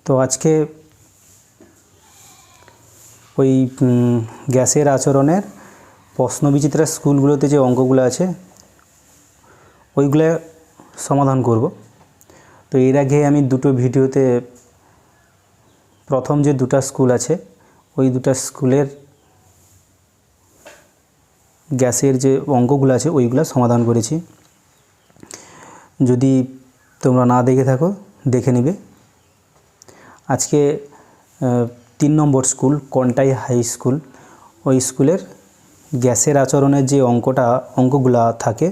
তো আজকে ওই গ্যাসের আচরণের প্রশ্নবিচিত্রা স্কুলগুলোতে যে অঙ্কগুলো আছে ওইগুলো সমাধান করব। তো এর আগে আমি দুটো ভিডিওতে প্রথম যে দুটো স্কুল আছে ওই দুটো স্কুলের গ্যাসের যে অঙ্কগুলো আছে ওইগুলো সমাধান করেছি। যদি তোমরা না দেখে থাকো দেখে নিবে। আজকে 3 নম্বর স্কুল কন্টাই হাই স্কুল, ওই স্কুলের গ্যাসের আচরণের যে অঙ্কগুলো থাকে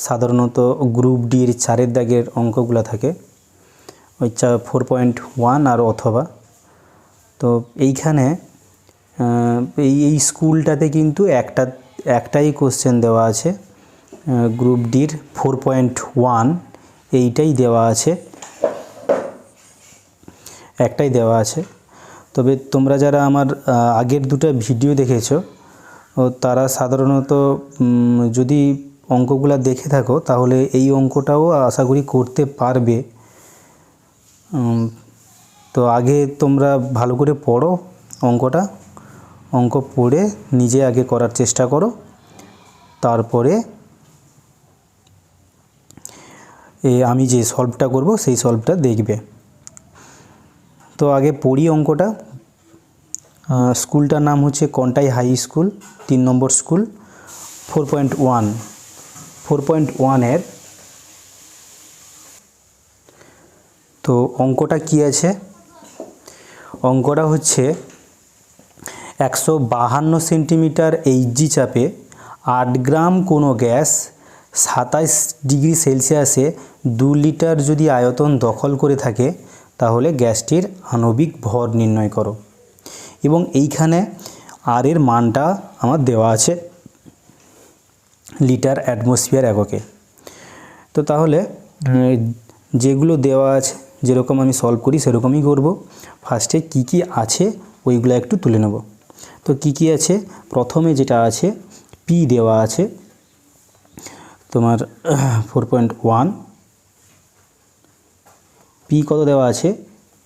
সাধারণত গ্রুপ ডির 4 দাগের অঙ্কগুলো থাকে ওই 4.1 আর অথবা। তো এইখানে এই স্কুলটাতে কিন্তু একটাই কোশ্চেন দেওয়া আছে, গ্রুপ ডির 4.1 এইটাই দেওয়া আছে, একটাই দেওয়া আছে। তবে তোমরা যারা আমার আগের দুটো ভিডিও দেখেছো তারা সাধারণত যদি অঙ্কগুলো দেখে থাকো তাহলে এই অঙ্কটাও আশা করি করতে পারবে। তো আগে তোমরা ভালো করে পড়ো অঙ্ক পড়ে নিজে আগে করার চেষ্টা করো, তারপরে আমি যে সলভটা করব সেই সলভটা দেখবে। তো আগে পড়ি অঙ্কটা। স্কুলটার নাম হচ্ছে কন্টাই হাই স্কুল, 3 নম্বর স্কুল, 4.1 এর। তো অঙ্কটা কি আছে? অঙ্কটা হচ্ছে 152 সেন্টিমিটার এইচজি চাপে 8 গ্রাম কোনো গ্যাস 27 ডিগ্রি সেলসিয়াসে 2 লিটার যদি আয়তন দখল করে থাকে তাহলে গ্যাসটির আণবিক ভর নির্ণয় করো। এবং এইখানে আর এর মানটা আমার দেওয়া আছে লিটার অ্যাটমসফিয়ার এককে। তো তাহলে যেগুলো দেওয়া আছে যেরকম আমি সলভ করি সেরকমই করব। ফার্স্টে কি আছে ওইগুলো একটু তুলে নেব। তো কি আছে, প্রথমে যেটা আছে পি দেওয়া আছে তোমার 4.1, পি কত দেওয়া আছে?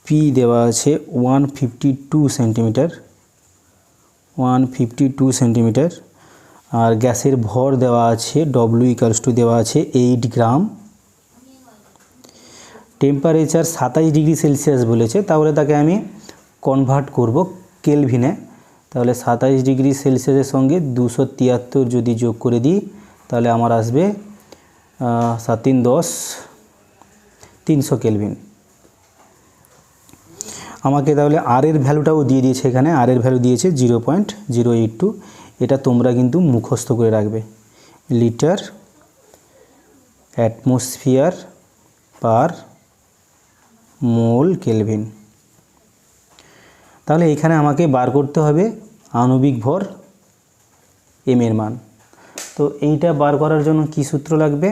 পি দেওয়া আছে 152 সেন্টিমিটার। আর গ্যাসের ভর দেওয়া আছে ডব্লিউ ইকুয়ালস টু দেওয়া আছে 8 গ্রাম। টেম্পারেচার 27 ডিগ্রি সেলসিয়াস বলেছে, তাহলে তাকে আমি কনভার্ট করব কেলভিনে। তাহলে 27 ডিগ্রি সেলসিয়াসের সঙ্গে 273 যদি যোগ করে দিই তাহলে আমার আসবে 7 3 10 300 কেলভিন। আমাকে তাহলে আর এর ভ্যালুটাও দিয়ে দিয়েছে, এখানে আর এর ভ্যালু দিয়েছে 0.082। এটা তোমরা কিন্তু মুখস্থ করে রাখবে, litre atmosphere per mole kelvin. তাহলে এখানে আমাকে বার করতে হবে আণবিক ভর এম এর মান। তো এইটা বার করার জন্য কি সূত্র লাগবে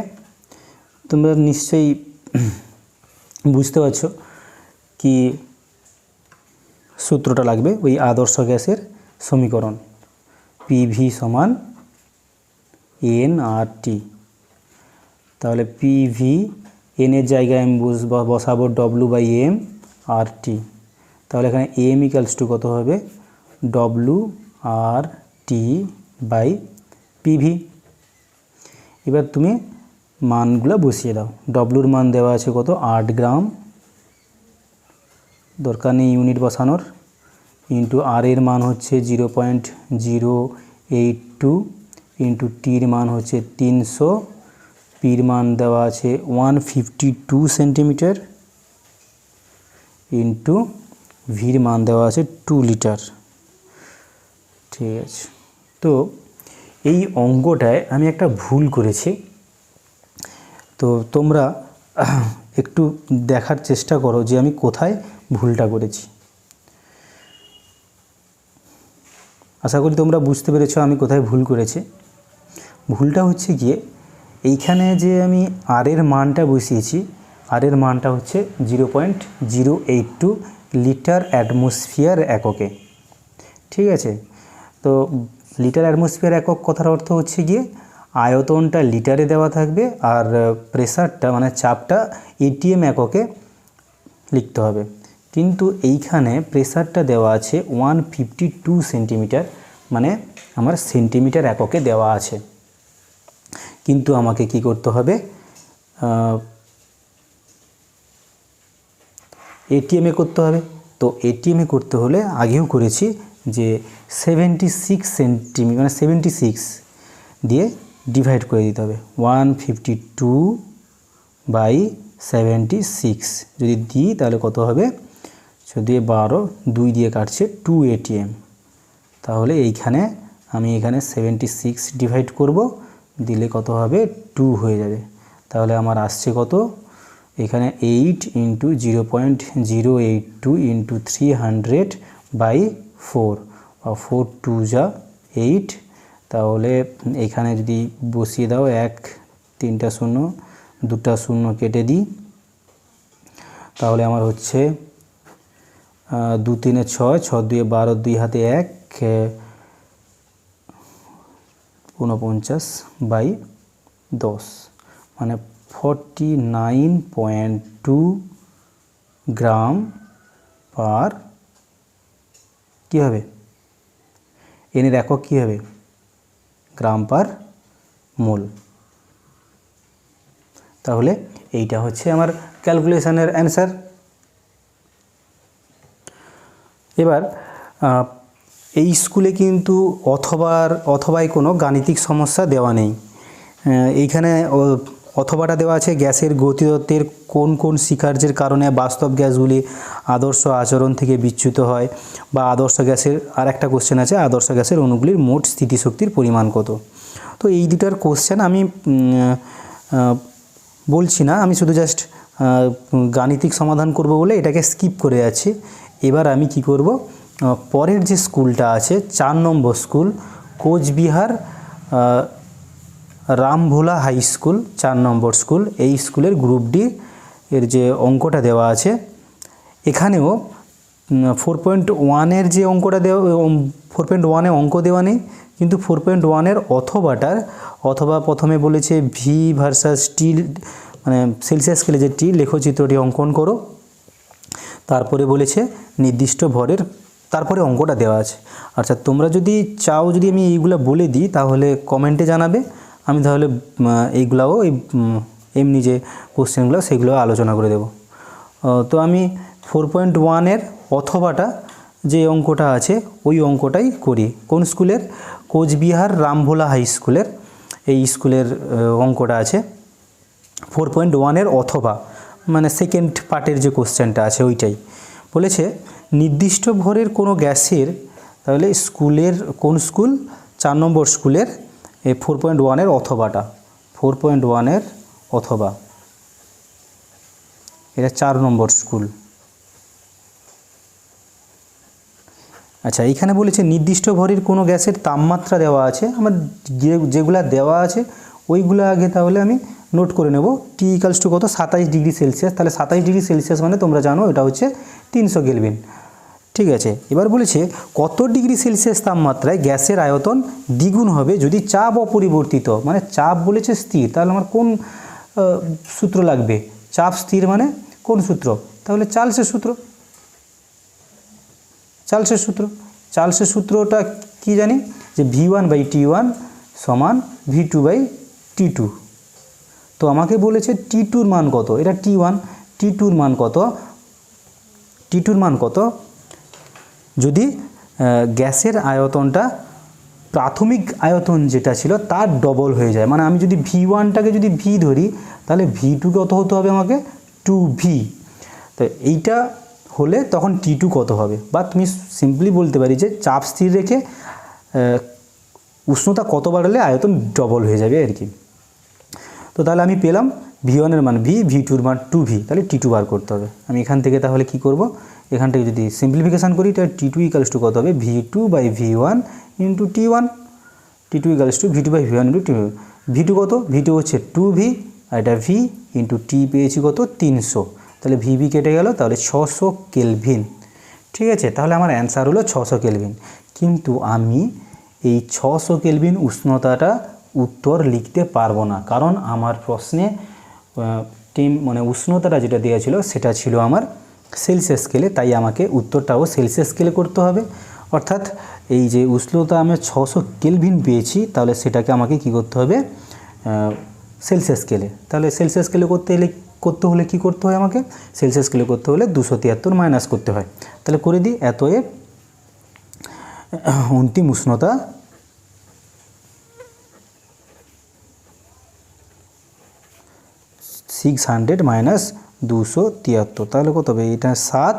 তোমরা নিশ্চয়ই বুঝতে পারছো কি সূত্রটা লাগবে। ওই আদর্শ গ্যাসের সমীকরণ পিভি সমান এনআরটি। তাহলে পিভি এনের জায়গায় আমি বসাবো W by M R T. তাহলে এখানে এম ইকুয়ালস টু কত হবে? W R T by PV. এবার তুমি মানগুলো বসিয়ে দাও। ডব্লুর মান দেওয়া আছে কত? 8 গ্রাম, দরকার নেই ইউনিট বসানোর, ইন্টু আর এর মান হচ্ছে 0.082, ইন্টু টির মান হচ্ছে 300, পির মান দেওয়া আছে 152 সেন্টিমিটার, ইন্টু ভির মান দেওয়া আছে 2 লিটার। ঠিক আছে। তো এই অঙ্কটায় আমি একটা ভুল করেছি, তো তোমরা একটু দেখার চেষ্টা করো যে আমি কোথায় ভুলটা করেছি। আশা করি তোমরা বুঝতে পেরেছো আমি কোথায় ভুল করেছি। ভুলটা হচ্ছে গিয়ে এইখানে যে আমি আর এর মানটা বসিয়েছি, আর এর মানটা হচ্ছে 0.082 লিটার অ্যাটমসফিয়ার এককে। ঠিক আছে। তো লিটার অ্যাটমসফিয়ার একক কথার অর্থ হচ্ছে গিয়ে আয়তনটা লিটারে দেওয়া থাকবে আর প্রেসারটা মানে চাপটা এটিএম এককে লিখতে হবে। কিন্তু এইখানে প্রেসারটা দেওয়া আছে 152 সেন্টিমিটার, মানে আমার সেন্টিমিটার এককে দেওয়া আছে। কিন্তু আমাকে কি করতে হবে, এটিএমে করতে হবে। তো এটিএমে করতে হলে আগেও করেছি যে 76 সেন্টিমিটার মানে 76 দিয়ে ডিভাইড করে দিতে হবে। 152/76 যদি দিই তাহলে কত হবে, 12 2 দিয়ে কাটছে 2 এটিএম। তাহলে এইখানে আমি এখানে 76 ডিভাইড করব, দিলে কত হবে 2 হয়ে যাবে। তাহলে আমার আসছে কত, এখানে 8 × 0.082 × 300/4 বা 4 2 যা 8। তাহলে এখানে যদি বসিয়ে দাও 1 3টা 0 2টা 0 কেটে দিই, তাহলে আমার হচ্ছে 2 3 6 6 2 12 2 হাতে 1 49/10 মানে 49.2 গ্রাম পার কী হবে, এনের একক কী হবে, গ্রাম পার মোল। তাহলে এইটা হচ্ছে আমার ক্যালকুলেশনের অ্যান্সার। এবার এই স্কুলে কিন্তু অথবায় কোনো গাণিতিক সমস্যা দেওয়া নেই। এইখানে অথবাটা দেওয়া আছে গ্যাসের গতিতত্ত্বের কোন কোন স্বীকার্যের কারণে বাস্তব গ্যাসগুলি আদর্শ আচরণ থেকে বিচ্যুত হয়, বা আদর্শ গ্যাসের আর একটা কোশ্চেন আছে আদর্শ গ্যাসের অণুগুলির মোট স্থিতিশক্তির পরিমাণ কত। তো এই দুটার কোশ্চেন আমি বলছি না, আমি শুধু জাস্ট গাণিতিক সমাধান করব বলে এটাকে স্কিপ করে যাচ্ছি। এবার আমি কি করব, পরের যে স্কুলটা আছে 4 number school Coochbehar Rambhola high school 4 number school, এই স্কুলের গ্রুপ ডি এর যে অঙ্কটা দেওয়া আছে, এখানেও 4.1-এর যে অঙ্কটা দেওয়া 4.1-এ অঙ্ক দেওয়া নেই, কিন্তু 4.1-এর অথবা প্রথমে বলেছে ভি ভার্সাস টি মানে সেলসিয়াস স্কেলে যে টি লেখচিত্রটি অঙ্কন করো, তারপরে বলেছে নির্দিষ্ট ভরের, তারপরে অঙ্কটা দেওয়া আছে। আচ্ছা, তোমরা যদি চাও যদি আমি এইগুলো বলে দিই তাহলে কমেন্টে জানাবে, আমি তাহলে এইগুলাও এমনি যে কোশ্চেনগুলো সেগুলো আলোচনা করে দেব। তো আমি 4.1-এর অথবাটা যে অঙ্কটা আছে ওই অঙ্কটাই করি। কোন স্কুলের, কোচবিহার রামভোলা হাই স্কুলের এই স্কুলের অঙ্কটা আছে 4.1-এর অথবা মানে সেকেন্ড পার্টের যে কোশ্চেনটা আছে ওইটাই বলেছে নির্দিষ্ট ভরের কোনো গ্যাসের, তাহলে স্কুলের কোন স্কুল, 4 নম্বর স্কুলের এই 4.1-এর অথবাটা 4.1-এর অথবা, এটা 4 নম্বর স্কুল। আচ্ছা, এইখানে বলেছে নির্দিষ্ট ভরের কোনো গ্যাসের তাপমাত্রা দেওয়া আছে, আমার যেগুলা দেওয়া আছে ওইগুলো আগে তাহলে আমি নোট করে নেব। টি ইকালস টু কত, 27 ডিগ্রি সেলসিয়াস, তাহলে 27 ডিগ্রি সেলসিয়াস মানে তোমরা জানো এটা হচ্ছে 300 কেলভিন। ঠিক আছে, এবার বলেছে কত ডিগ্রি সেলসিয়াস তাপমাত্রায় গ্যাসের আয়তন দ্বিগুণ হবে যদি চাপ অপরিবর্তিত, মানে চাপ বলেছে স্থির, তাহলে আমার কোন সূত্র লাগবে, চাপ স্থির মানে কোন সূত্র, তাহলে চার্লসের সূত্র। চার্লসের সূত্রটা কি জানি, যে V1/T1 সমান V2/T2। তো আমাকে বলেছে T2-র মান কত, এটা T1, T2-র মান কত যদি গ্যাসের আয়তনটা প্রাথমিক আয়তন যেটা ছিল তার ডবল হয়ে যায়, মানে আমি যদি V1টাকে যদি V ধরি তাহলে V2 কত হতে হবে আমাকে 2V। তো এইটা হলে তখন T2 কত হবে, বা তুমি সিম্পলি বলতে পারি যে চাপ স্থির রেখে উষ্ণতা কত বাড়লে আয়তন ডবল হয়ে যাবে আর কি। তো তাহলে আমি পেলাম V1-এর মান V, V2-র মান 2V, তাহলে T2 বার করতে হবে। আমি এখান থেকে তাহলে কি করব, এখান থেকে যদি সিম্পলিফিকেশান করি তাহলে T2 ইকালস টু কত হবে, V2/V1 × T1, T2 equals two V2/V1 × T1। V2 কত, V2 হচ্ছে 2V, আর এটা V ইন্টু T পেয়েছি কত 300, তাহলে VV কেটে গেল, তাহলে 600 কেলভিন। ঠিক আছে, তাহলে আমার অ্যান্সার হলো 600 কেলভিন। কিন্তু আমি এই 600 কেলভিন উষ্ণতাটা উত্তর লিখতে পারবো না, কারণ আমার প্রশ্নে মানে উষ্ণতাটা যেটা দেওয়া ছিল সেটা ছিল আমার সেলসিয়াস স্কেলে, তাই আমাকে উত্তরটাও সেলসিয়াস স্কেলে করতে হবে। অর্থাৎ এই যে উষ্ণতা আমি 600 কেলভিন পেয়েছি, তাহলে সেটাকে আমাকে কি করতে হবে, সেলসিয়াস স্কেলে। তাহলে সেলসিয়াস স্কেলে করতে হলে কি করতে হয়, আমাকে সেলসিয়াস স্কেলে করতে হলে 273 মাইনাস করতে হয়। তাহলে করে দিই, অতএব অন্তিম উষ্ণতা 600 মাইনাস 273, তাহলে কত হবে, এটা 7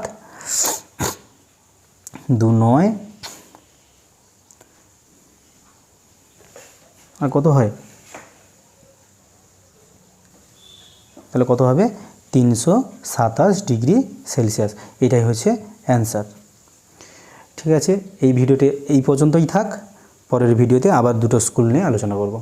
2 9 আর কত হয়, তাহলে কত হবে 327 ডিগ্রি সেলসিয়াস। এটাই হচ্ছে অ্যান্সার। ঠিক আছে, এই ভিডিওতে এই পর্যন্তই থাক। পরের ভিডিওতে আবার দুটো স্কুল নিয়ে আলোচনা করব।